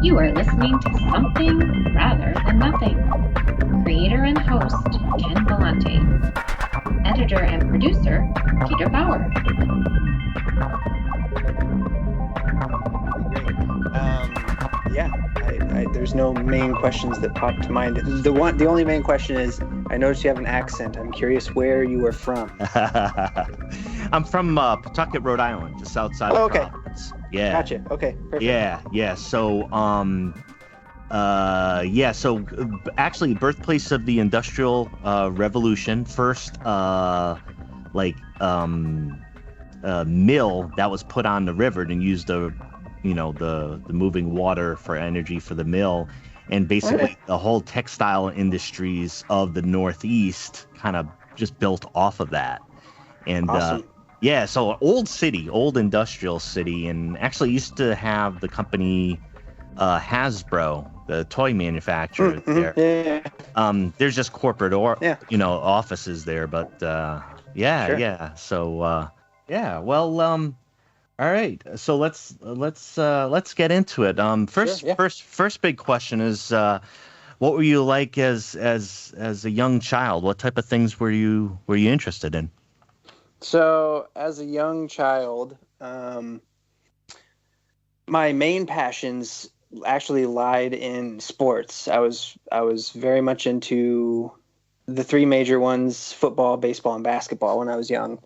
You are listening to Something Rather Than Nothing. Creator and host, Ken Vellante. Editor and producer, Peter Bauer. There's no main questions that pop to mind. The only main question is, I noticed you have an accent. I'm curious where you are from. I'm from Pawtucket, Rhode Island, just outside of Providence. Yeah. Gotcha. Okay. Perfect. Yeah. So, actually, birthplace of the Industrial Revolution. First, mill that was put on the river and used the moving water for energy for the mill, and basically the whole textile industries of the Northeast kind of just built off of that. And awesome. So old industrial city, and actually used to have the company Hasbro, the toy manufacturer there. Yeah. There's just corporate offices there, but Sure. So all right, so let's get into it. First big question is, what were you like as a young child? What type of things were you interested in? So as a young child, my main passions actually lied in sports. I was very much into the three major ones: football, baseball, and basketball when I was young.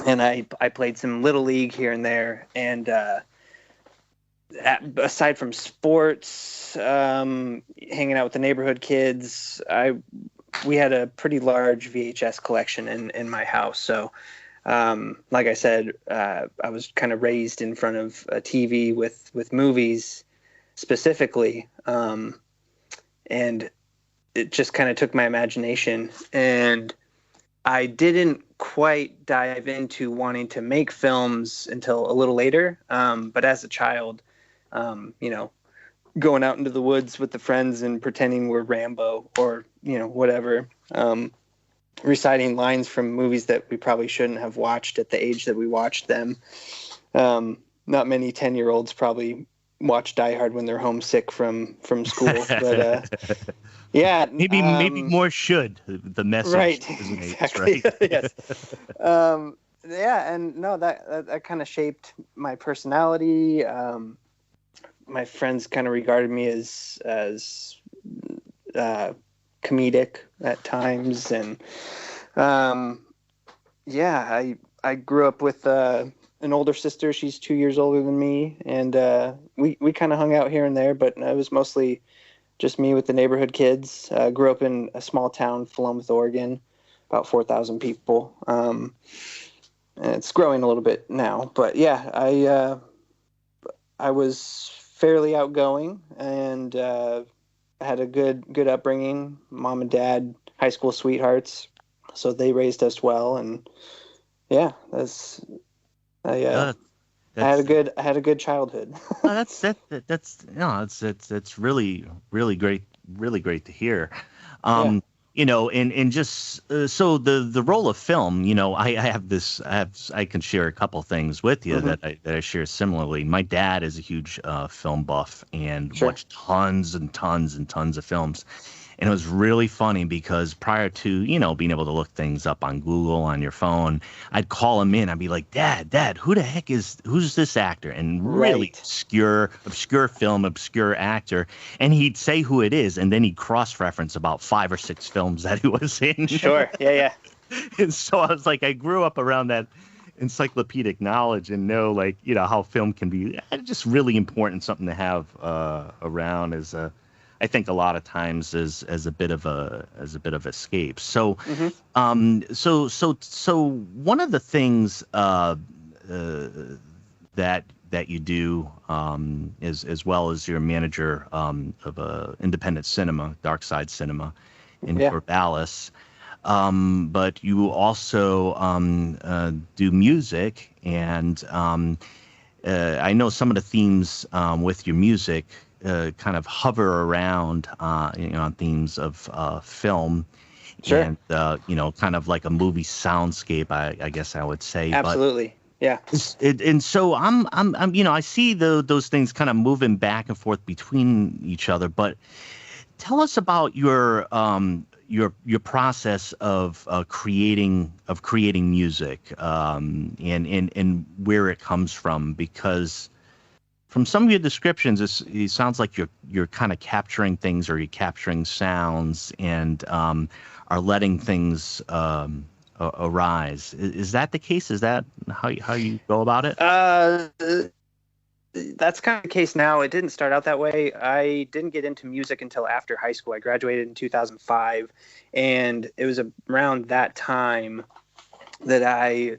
And I played some little league here and there. And aside from sports, hanging out with the neighborhood kids, we had a pretty large VHS collection in my house. So, like I said, I was kind of raised in front of a TV with movies specifically, and it just kind of took my imagination. And I didn't quite dive into wanting to make films until a little later. But as a child, going out into the woods with the friends and pretending we're Rambo or, whatever, reciting lines from movies that we probably shouldn't have watched at the age that we watched them. Not many 10-year-olds probably watch Die Hard when they're homesick from school, but yeah, maybe more should. The message, right? Exactly. Right? Yes. And no, that kind of shaped my personality. My friends kind of regarded me as comedic at times, and I grew up with an older sister. She's 2 years older than me, and we kind of hung out here and there, but it was mostly just me with the neighborhood kids. Grew up in a small town, Philomath, Oregon, about 4,000 people. And it's growing a little bit now, but yeah, I was fairly outgoing, and had a good upbringing. Mom and dad, high school sweethearts, so they raised us well, and yeah, I had a good childhood. It's really great to hear. And just so the role of film, I can share a couple things with you that I share similarly. My dad is a huge film buff and watched tons and tons and tons of films. And it was really funny because prior to, being able to look things up on Google on your phone, I'd call him in. I'd be like, Dad, who's this actor? And really obscure film, obscure actor. And he'd say who it is. And then he'd cross-reference about 5 or 6 films that he was in. Sure. Yeah. And so I was like, I grew up around that encyclopedic knowledge and know, how film can be just really important, something to have around I think a lot of times as a bit of escape. So, so one of the things that you do, as well as you're a manager of a independent cinema, Darkside Cinema, in Corvallis, but you also do music, and I know some of the themes with your music kind of hover around, on themes of film, and kind of like a movie soundscape, I guess I would say. Absolutely, Yeah. And so I'm I see those things kind of moving back and forth between each other. But tell us about your process of creating music, and where it comes from, because from some of your descriptions, it sounds like you're kind of capturing things, or you're capturing sounds, and are letting things arise. Is that the case? Is that how you go about it? That's kind of the case now. It didn't start out that way. I didn't get into music until after high school. I graduated in 2005, and it was around that time that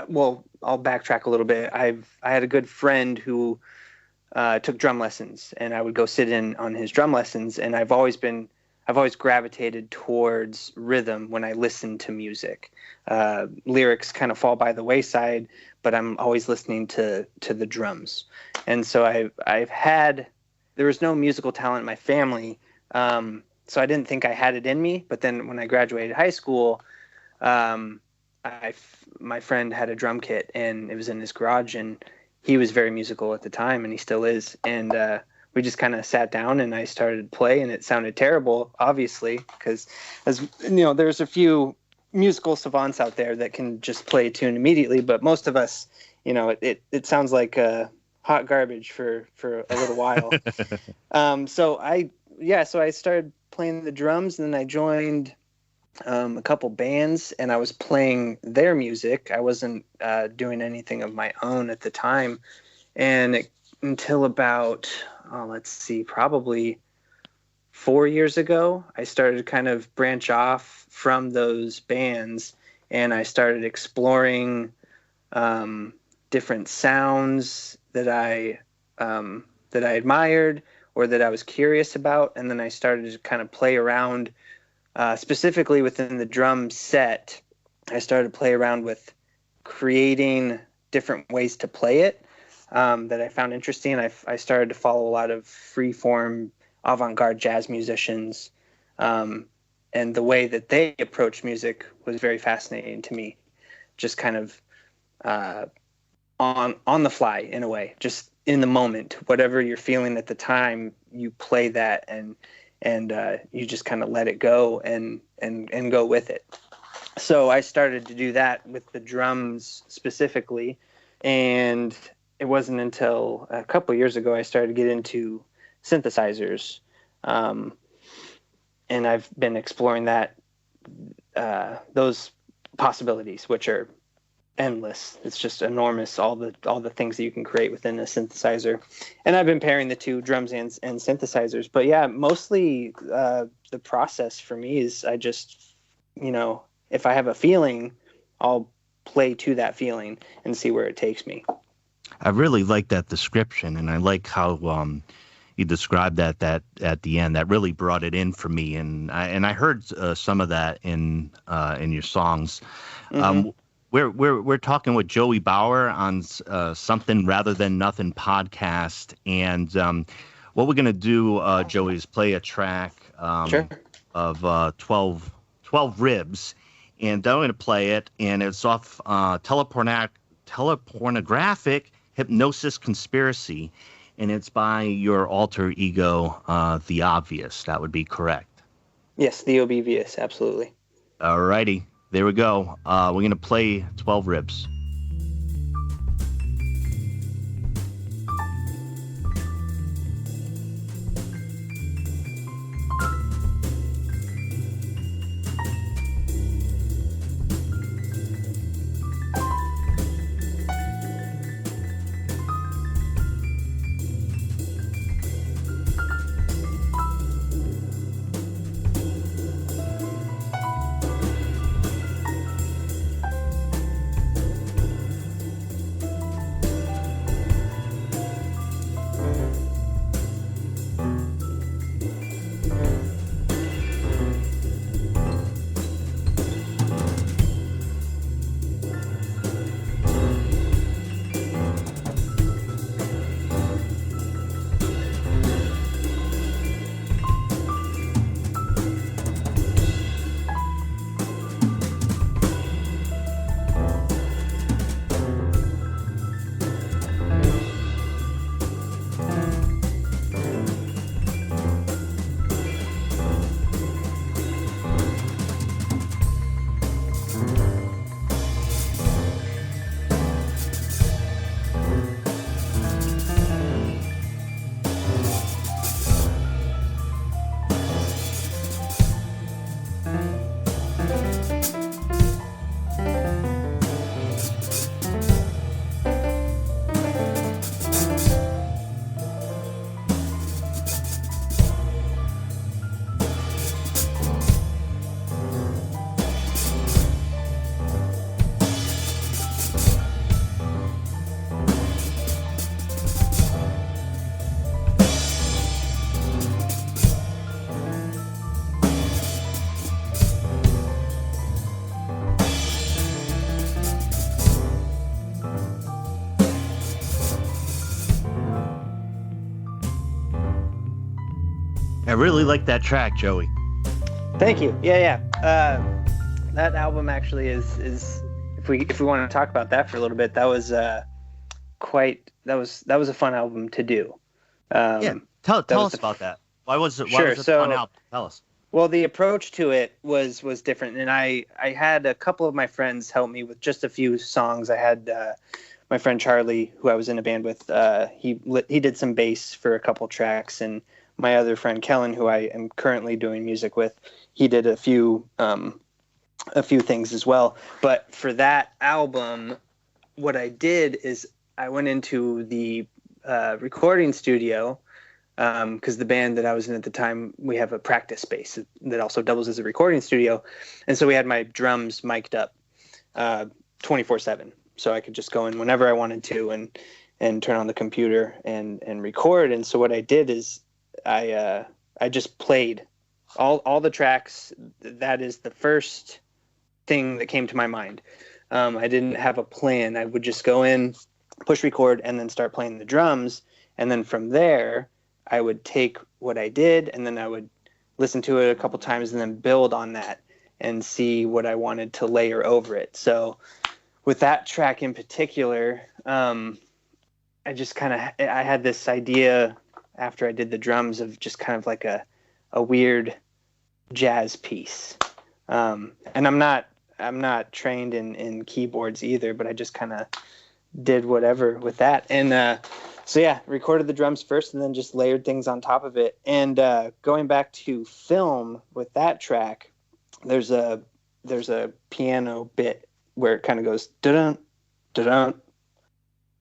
well, I'll backtrack a little bit. I had a good friend who took drum lessons, and I would go sit in on his drum lessons, and I've always gravitated towards rhythm when I listen to music. Lyrics kind of fall by the wayside, but I'm always listening to the drums. And so there was no musical talent in my family, so I didn't think I had it in me. But then when I graduated high school, my friend had a drum kit, and it was in his garage, and he was very musical at the time, and he still is. And we just kind of sat down, and I started to play, and it sounded terrible, obviously, because, as you know, there's a few musical savants out there that can just play a tune immediately, but most of us, it sounds like hot garbage for a little while. So I started playing the drums, and then I joined a couple bands, and I was playing their music. I wasn't doing anything of my own at the time, and until about probably 4 years ago, I started to kind of branch off from those bands, and I started exploring different sounds that I admired or that I was curious about, and then I started to kind of play around. Specifically within the drum set, I started to play around with creating different ways to play it that I found interesting. I started to follow a lot of free-form avant-garde jazz musicians, and the way that they approach music was very fascinating to me. Just kind of on the fly, in a way, just in the moment. Whatever you're feeling at the time, you play that, and you just kind of let it go and go with it. So I started to do that with the drums specifically, and it wasn't until a couple years ago I started to get into synthesizers, and I've been exploring those possibilities, which are endless. It's just enormous, all the things that you can create within a synthesizer. And I've been pairing the two, drums and synthesizers. But yeah, mostly the process for me is I just, if I have a feeling, I'll play to that feeling and see where it takes me. I really like that description, and I like how you described that at the end. That really brought it in for me, and I heard some of that in your songs. Mm-hmm. We're talking with Joey Bauer on Something Rather Than Nothing podcast, and what we're gonna do, Joey, is play a track of 12 Ribs, and I'm gonna play it, and it's off Telepornographic Hypnosis Conspiracy, and it's by your alter ego, The Obvious. That would be correct. Yes, Theo B. Veeus, absolutely. All righty. There we go. We're going to play 12 Ribs. I really like that track, Joey. Thank you. Yeah. That album actually is if we want to talk about that for a little bit, that was that was a fun album to do. Tell us about that. Why was it a fun album? Tell us. Well, the approach to it was different, and I had a couple of my friends help me with just a few songs. I had my friend Charlie, who I was in a band with. He did some bass for a couple tracks, and my other friend Kellen, who I am currently doing music with, he did a few things as well. But for that album, what I did is I went into the recording studio. Because the band that I was in at the time, we have a practice space that also doubles as a recording studio. And so we had my drums mic'd up 24/7. So I could just go in whenever I wanted to and turn on the computer and record. And so what I did is I just played all the tracks. That is the first thing that came to my mind. I didn't have a plan. I would just go in, push record, and then start playing the drums. And then from there, I would take what I did, and then I would listen to it a couple times and then build on that and see what I wanted to layer over it. So with that track in particular, I had this idea after I did the drums of just kind of like a weird jazz piece. And I'm not trained in keyboards either, but I just kind of did whatever with that. And, so yeah, recorded the drums first and then just layered things on top of it. And going back to film with that track, there's a piano bit where it kind of goes da-dun, da-dun.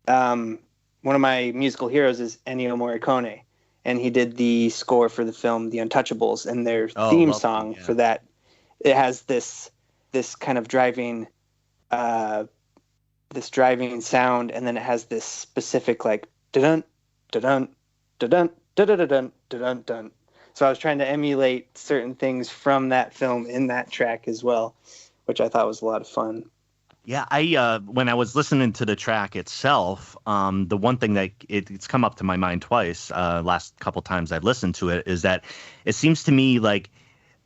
One of my musical heroes is Ennio Morricone, and he did the score for the film The Untouchables, and their theme song for that, it has this kind of driving sound, and then it has this specific like dun dun dun dun dun dun. So I was trying to emulate certain things from that film in that track as well, which I thought was a lot of fun. Yeah, I when I was listening to the track itself, the one thing that it's come up to my mind twice, last couple times I've listened to it, is that it seems to me like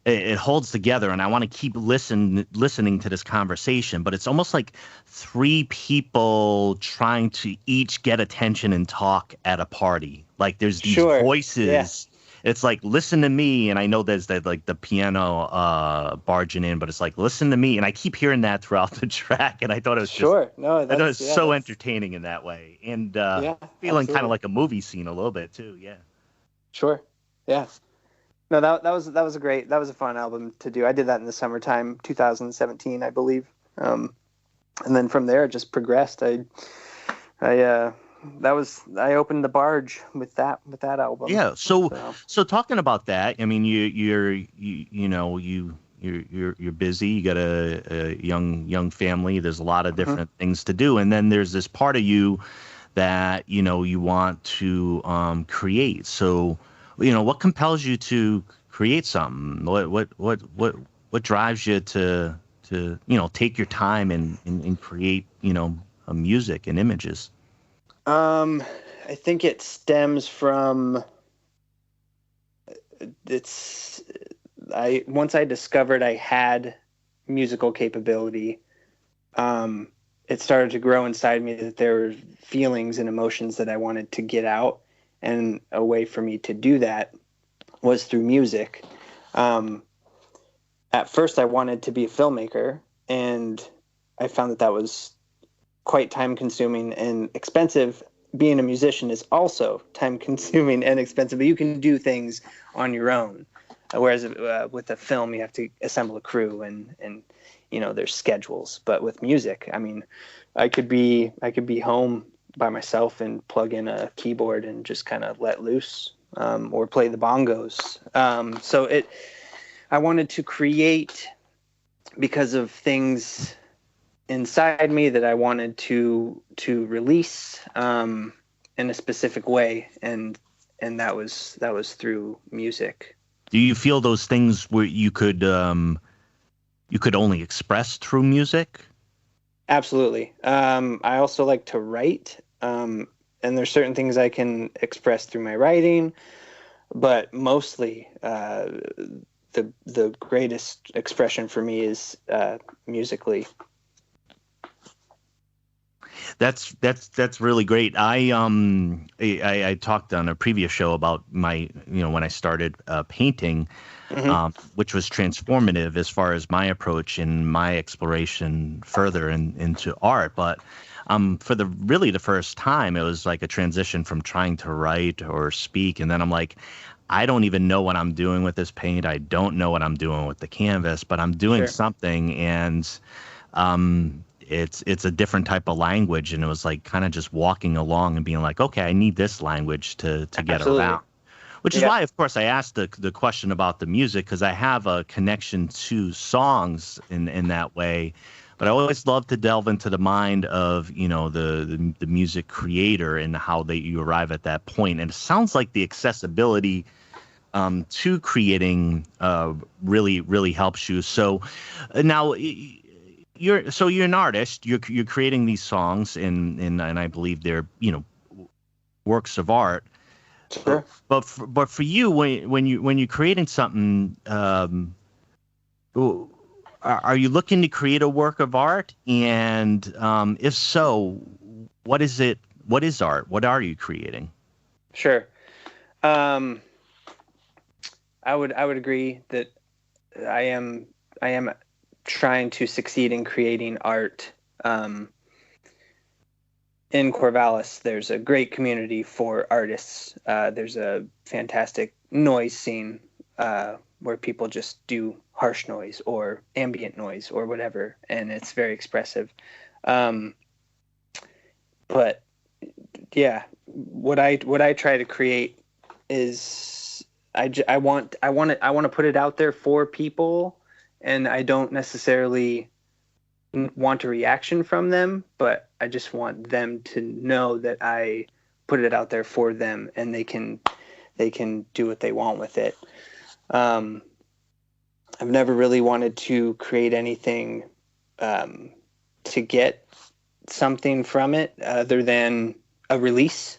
it holds together, and I want to keep listening to this conversation, but it's almost like three people trying to each get attention and talk at a party. Like there's these voices. Yeah. It's like, listen to me, and I know there's the piano barging in, but it's like, listen to me, and I keep hearing that throughout the track, and I thought it was so entertaining in that way, and feeling kind of like a movie scene a little bit too. Yeah. Sure. Yeah. No, that was a fun album to do. I did that in the summertime, 2017, I believe. And then from there, it just progressed. I opened the barge with that album. Yeah. So talking about that, I mean, you're busy. You got a young family. There's a lot of different things to do, and then there's this part of you that you want to create. So. What compels you to create something? What drives you to take your time and create a music and images? I think it stems from once I discovered I had musical capability, it started to grow inside me that there were feelings and emotions that I wanted to get out. And a way for me to do that was through music. At first, I wanted to be a filmmaker, and I found that was quite time-consuming and expensive. Being a musician is also time-consuming and expensive, but you can do things on your own. Whereas with a film, you have to assemble a crew and there's schedules. But with music, I mean, I could be home by myself and plug in a keyboard and just kind of let loose, or play the bongos. I wanted to create because of things inside me that I wanted to release in a specific way, and that was through music. Do you feel those things where you could only express through music? Absolutely. I also like to write, and there's certain things I can express through my writing. but mostly the greatest expression for me is musically. That's really great. I talked on a previous show about my, when I started painting, which was transformative as far as my approach and my exploration further into art. But for the first time, it was like a transition from trying to write or speak, and then I'm like, I don't even know what I'm doing with this paint. I don't know what I'm doing with the canvas, but I'm doing something, and it's a different type of language. And it was like kind of just walking along and being like, okay, I need this language to get around. Which is why, of course, I asked the question about the music, because I have a connection to songs in that way. But I always love to delve into the mind of, the music creator and how you arrive at that point. And it sounds like the accessibility to creating really, really helps you. So now you're an artist. You're creating these songs, and I believe they're works of art. Sure. But for you, when you're creating something, are you looking to create a work of art? And if so, what is it? What is art? What are you creating? Sure. I would agree that I am trying to succeed in creating art. In Corvallis, there's a great community for artists. There's a fantastic noise scene where people just do harsh noise or ambient noise or whatever, and it's very expressive. But yeah, what I try to create is I want to put it out there for people, and I don't necessarily want a reaction from them, but I just want them to know that I put it out there for them, and they can do what they want with it. I've never really wanted to create anything to get something from it other than a release,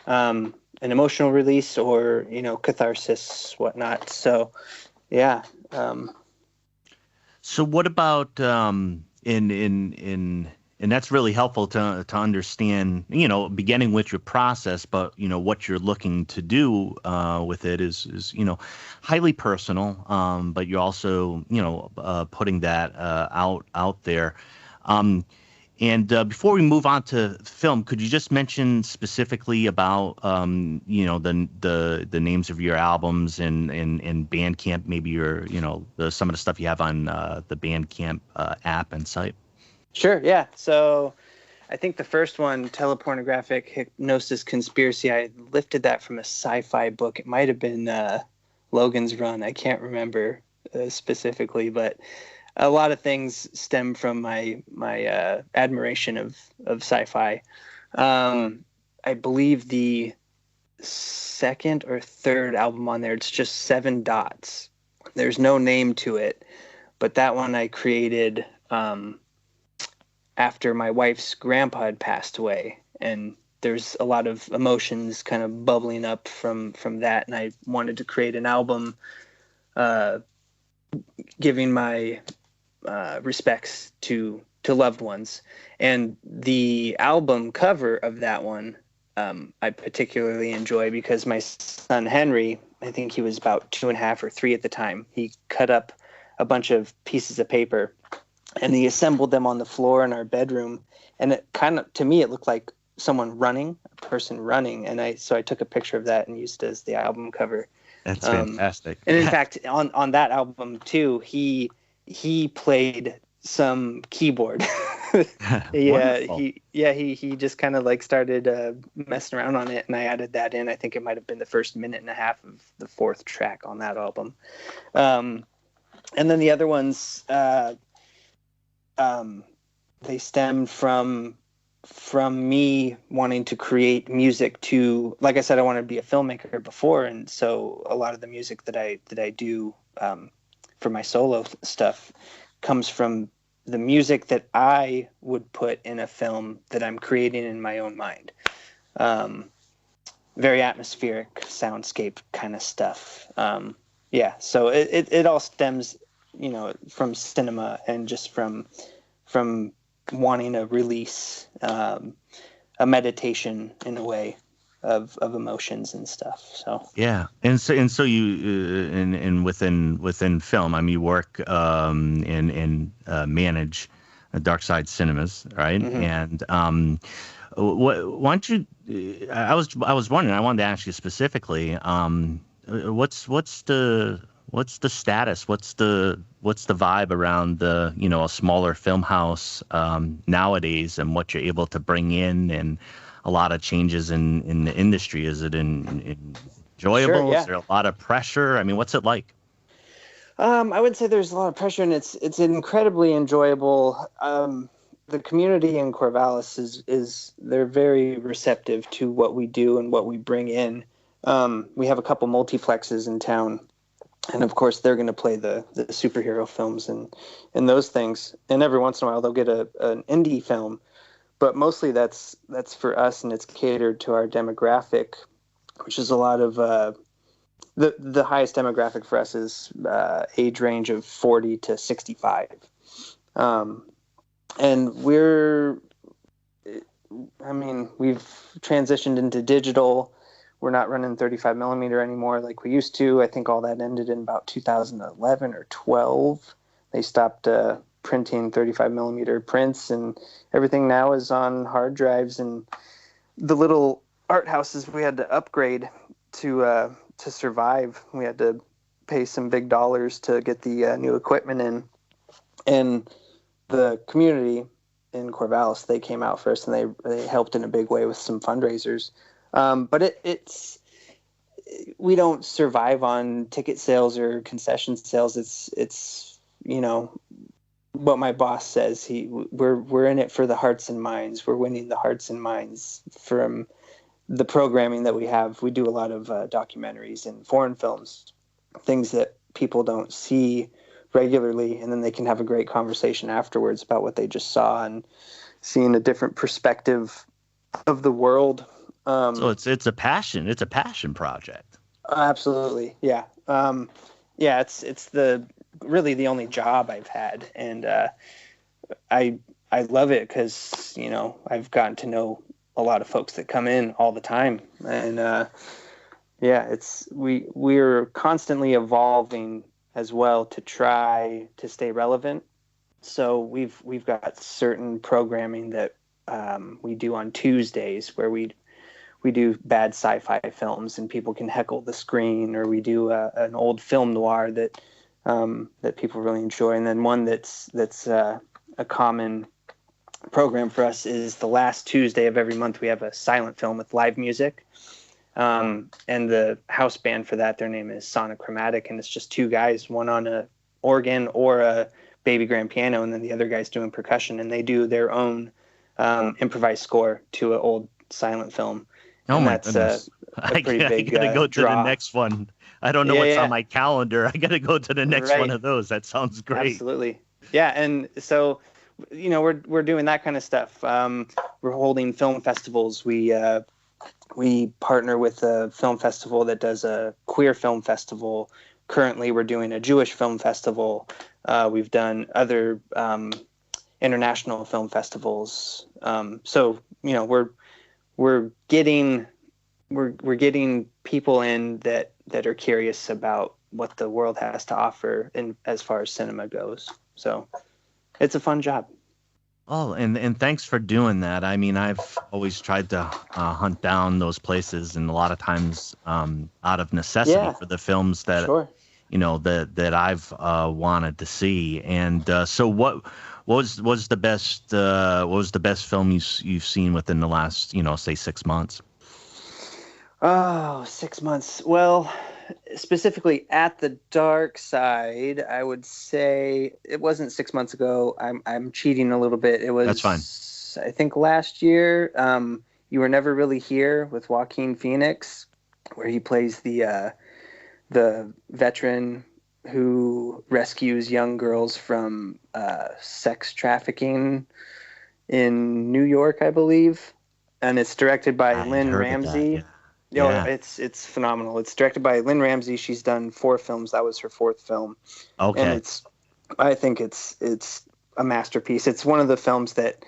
an emotional release, or catharsis, whatnot. So yeah. So what about and that's really helpful to understand, beginning with your process, but what you're looking to do with it is highly personal, but you're also putting that out there. And before we move on to film, could you just mention specifically about the names of your albums and Bandcamp, maybe your some of the stuff you have on the Bandcamp app and site? Sure, yeah. So I think the first one, Telepornographic Hypnosis Conspiracy, I lifted that from a sci-fi book. It might have been Logan's Run. I can't remember specifically, but a lot of things stem from my admiration of sci-fi. I believe the second or third album on there, it's just 7 dots. There's no name to it, but that one I created after my wife's grandpa had passed away, and there's a lot of emotions kind of bubbling up from that, and I wanted to create an album giving my respects to loved ones. And the album cover of that one I particularly enjoy because my son Henry, I think he was about 2.5 or 3 at the time, he cut up a bunch of pieces of paper and he assembled them on the floor in our bedroom, and it kind of, to me, it looked like someone running, a person running, and so I took a picture of that and used it as the album cover. That's fantastic. And in fact, on that album too, he played some keyboard. He just kind of like started messing around on it, and I added that in. I think it might have been the first 1.5 minutes of the 4th track on that album. And then the other ones, they stem from me wanting to create music to, like I said, I wanted to be a filmmaker before, and so a lot of the music that I do for my solo stuff comes from the music that I would put in a film that I'm creating in my own mind. very atmospheric soundscape kind of stuff. So it all stems, from cinema and just from wanting to release a meditation in a way of emotions and stuff. So yeah, and so you and within film, I mean, you work and manage Darkside Cinemas, right? Mm-hmm. And why don't you? I was wondering. I wanted to ask you specifically. What's the status? What's the vibe around the a smaller film house nowadays, and what you're able to bring in, and a lot of changes in the industry? Is it enjoyable? Sure, yeah. Is there a lot of pressure? I mean, what's it like? I would say there's a lot of pressure, and it's incredibly enjoyable. The community in Corvallis is they're very receptive to what we do and what we bring in. We have a couple multiplexes in town, and of course they're going to play the superhero films and those things. And every once in a while they'll get an indie film, but mostly that's for us, and it's catered to our demographic, which is a lot of the highest demographic for us is age range of 40 to 65. And we've transitioned into digital. We're not running 35 millimeter anymore like we used to. I think all that ended in about 2011 or 12. They stopped printing 35 millimeter prints, and everything now is on hard drives. And the little art houses we had to upgrade to survive. We had to pay some big dollars to get the new equipment in. And the community in Corvallis, they came out first, and they helped in a big way with some fundraisers. But we don't survive on ticket sales or concession sales. It's what my boss says. We're in it for the hearts and minds. We're winning the hearts and minds from the programming that we have. We do a lot of documentaries and foreign films, things that people don't see regularly, and then they can have a great conversation afterwards about what they just saw and seeing a different perspective of the world. So it's a passion project. Absolutely. Yeah. It's really the only job I've had. And I love it because, I've gotten to know a lot of folks that come in all the time. And we're constantly evolving as well to try to stay relevant. So we've got certain programming that we do on Tuesdays where we do bad sci-fi films and people can heckle the screen, or we do an old film noir that people really enjoy. And then one that's a common program for us is the last Tuesday of every month we have a silent film with live music. And the house band for that, their name is Sonic Chromatic, and it's just two guys, one on a organ or a baby grand piano, and then the other guy's doing percussion, and they do their own improvised score to an old silent film. Oh, and my that's goodness. I gotta go to the next one. I don't know what's on my calendar. I gotta go to the next one of those. That sounds great. Absolutely. Yeah, and so we're doing that kind of stuff. We're holding film festivals. We partner with a film festival that does a queer film festival. Currently, we're doing a Jewish film festival. We've done other international film festivals. So we're getting people in that are curious about what the world has to offer in as far as cinema goes. So it's a fun job. Oh, and thanks for doing that. I mean, I've always tried to hunt down those places, and a lot of times out of necessity for the films that that I've wanted to see. And so, what was the best film you've seen within the last say 6 months? Oh, 6 months. Well, specifically at the Darkside, I would say it wasn't 6 months ago. I'm cheating a little bit. It was, that's fine. I think last year. You Were Never Really Here with Joaquin Phoenix, where he plays the veteran who rescues young girls from sex trafficking in New York, I believe. And it's directed by Lynn Ramsey. Yeah. It's phenomenal. It's directed by Lynn Ramsey. She's done 4 films. That was her 4th film. Okay. And I think it's a masterpiece. It's one of the films that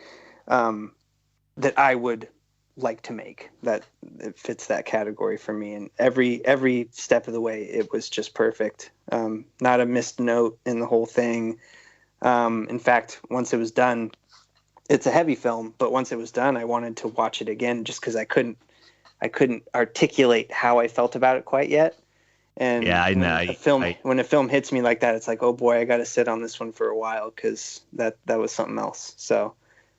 that I would like to make. That it fits that category for me. And every step of the way, it was just perfect. Not a missed note in the whole thing. In fact, once it was done, it's a heavy film, but once it was done, I wanted to watch it again just because I couldn't articulate how I felt about it quite yet. And yeah, I know. When a film hits me like that, it's like, oh boy, I got to sit on this one for a while because that was something else. So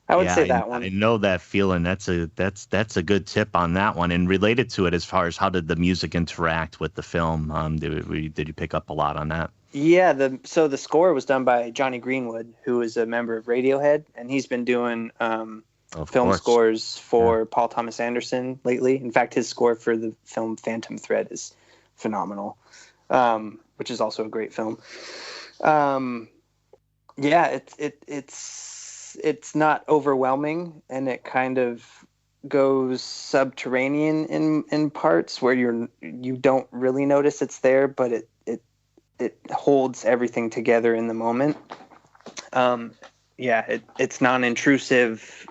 I would say that one. I know that feeling. That's a good tip on that one. And related to it, as far as how did the music interact with the film? Did you pick up a lot on that? Yeah, so the score was done by Johnny Greenwood, who is a member of Radiohead, and he's been doing film scores for Paul Thomas Anderson lately. In fact, his score for the film Phantom Thread is phenomenal, which is also a great film. Yeah, it's not overwhelming, and it kind of goes subterranean in parts where you don't really notice it's there, but it holds everything together in the moment. It's non-intrusive.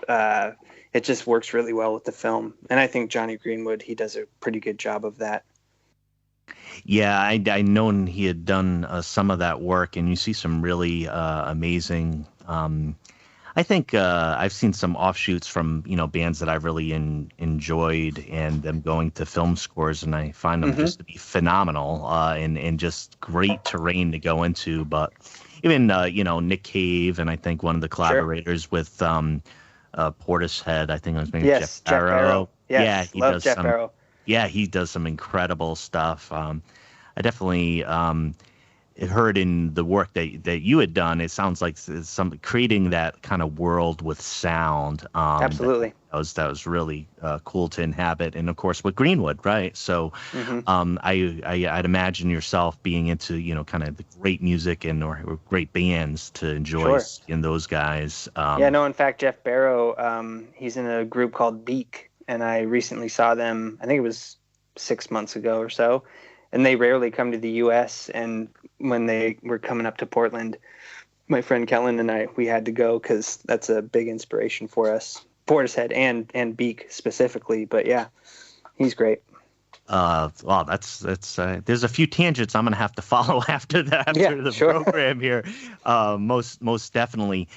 It just works really well with the film, and I think Johnny Greenwood, he does a pretty good job of that. Yeah, I known he had done some of that work, and you see some really amazing. I think I've seen some offshoots from bands that I've really enjoyed, and them going to film scores, and I find them just to be phenomenal and just great terrain to go into. But even Nick Cave, and I think one of the collaborators with Portishead, I think it was maybe Jeff Barrow. Yes, he love does Jeff Barrow. Yeah, he does some incredible stuff. I definitely heard in the work that you had done, it sounds like creating that kind of world with sound. Absolutely. That was really cool to inhabit, and of course with Greenwood, right? So, I'd imagine yourself being into kind of the great music or great bands to enjoy in those guys. In fact, Jeff Barrow, he's in a group called Beak, and I recently saw them. I think it was 6 months ago or so. And they rarely come to the U.S. And when they were coming up to Portland, my friend Kellen and we had to go because that's a big inspiration for us. Portishead and Beak specifically. But yeah, he's great. Well, that's there's a few tangents I'm gonna have to follow after the program here. Most definitely.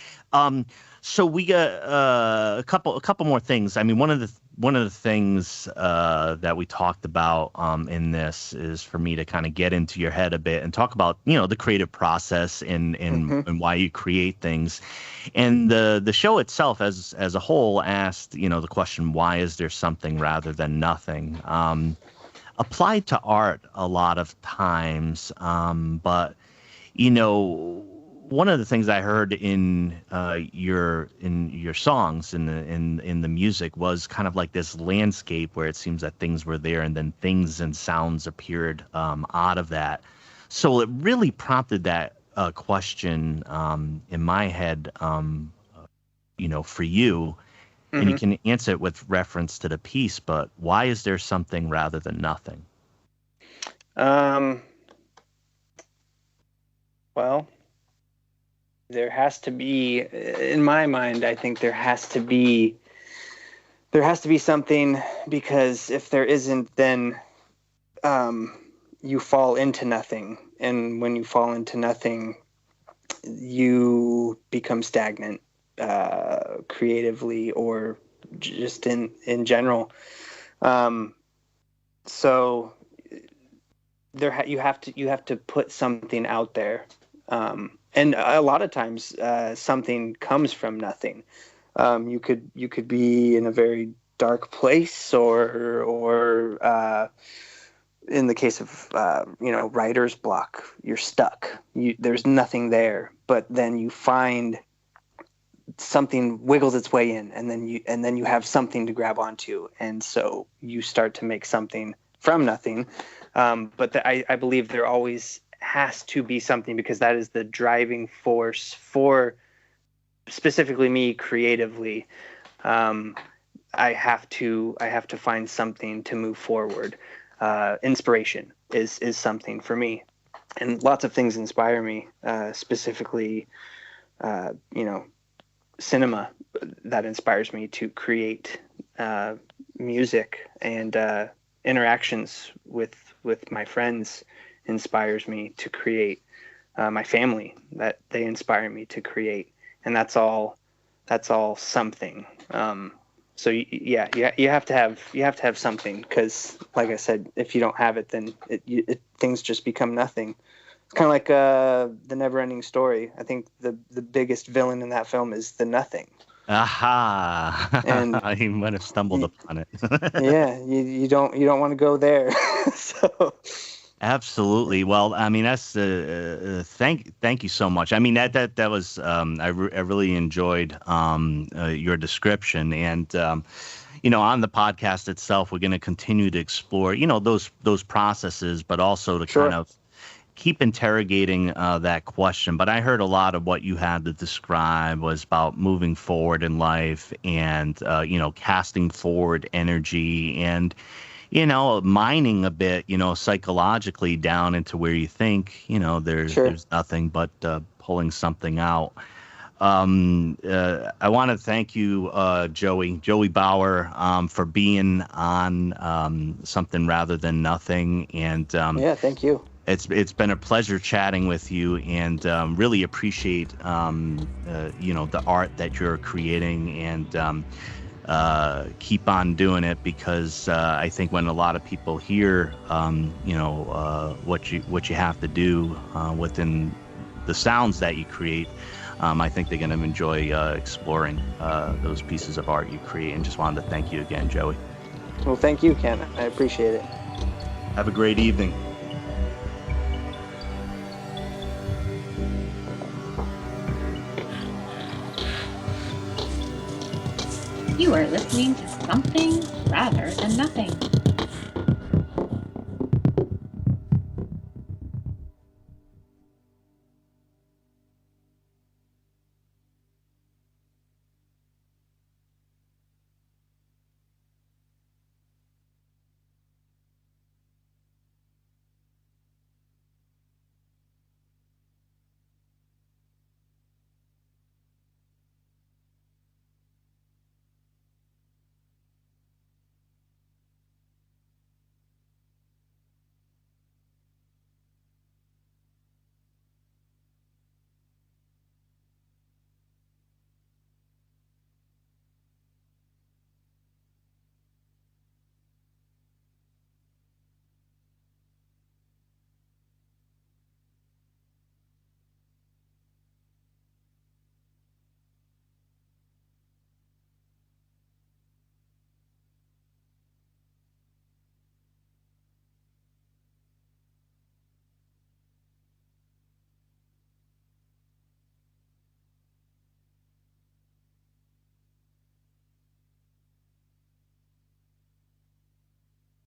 So we got a couple more things. I mean, one of the things that we talked about in this is for me to kind of get into your head a bit and talk about the creative process and why you create things. And the show itself as a whole asked the question, why is there something rather than nothing? Applied to art a lot of times, but one of the things I heard in your songs in the music was kind of like this landscape where it seems that things were there and then things and sounds appeared out of that. So it really prompted that question in my head, for you. And you can answer it with reference to the piece, but why is there something rather than nothing? Well, there has to be, in my mind, I think there has to be something, because if there isn't, then you fall into nothing. And when you fall into nothing, you become stagnant, creatively or just in general. So you have to put something out there. And a lot of times, something comes from nothing. You could be in a very dark place, or in the case of writer's block, you're stuck. There's nothing there, but then you find something wiggles its way in, and then you have something to grab onto, and so you start to make something from nothing. But I believe there always has to be something, because that is the driving force for specifically me creatively. I have to find something to move forward. Inspiration is something for me, and lots of things inspire me. Specifically, cinema that inspires me to create music, and interactions with my friends inspires me to create. My family, that they inspire me to create, and that's all something. So you have to have something, because like I said, if you don't have it, then things just become nothing. It's kind of like the Never-Ending Story. I think the biggest villain in that film is the nothing. Aha! And I might have stumbled upon it. Yeah, you don't want to go there. So. Absolutely. Well, I mean, that's thank you so much. I mean, that was I really enjoyed your description, and on the podcast itself, we're going to continue to explore those processes, but also to kind of keep interrogating that question. But I heard a lot of what you had to describe was about moving forward in life, and casting forward energy, and mining a bit, psychologically down into where you think, there's nothing but pulling something out. I want to thank you, Joey Bauer, for being on Something Rather Than Nothing. And thank you. It's been a pleasure chatting with you, and really appreciate the art that you're creating, and keep on doing it, because I think when a lot of people hear what you have to do within the sounds that you create, I think they're going to enjoy exploring those pieces of art you create. And just wanted to thank you again, Joey. Well, thank you, Ken. I appreciate it. Have a great evening. You are listening to Something Rather Than Nothing.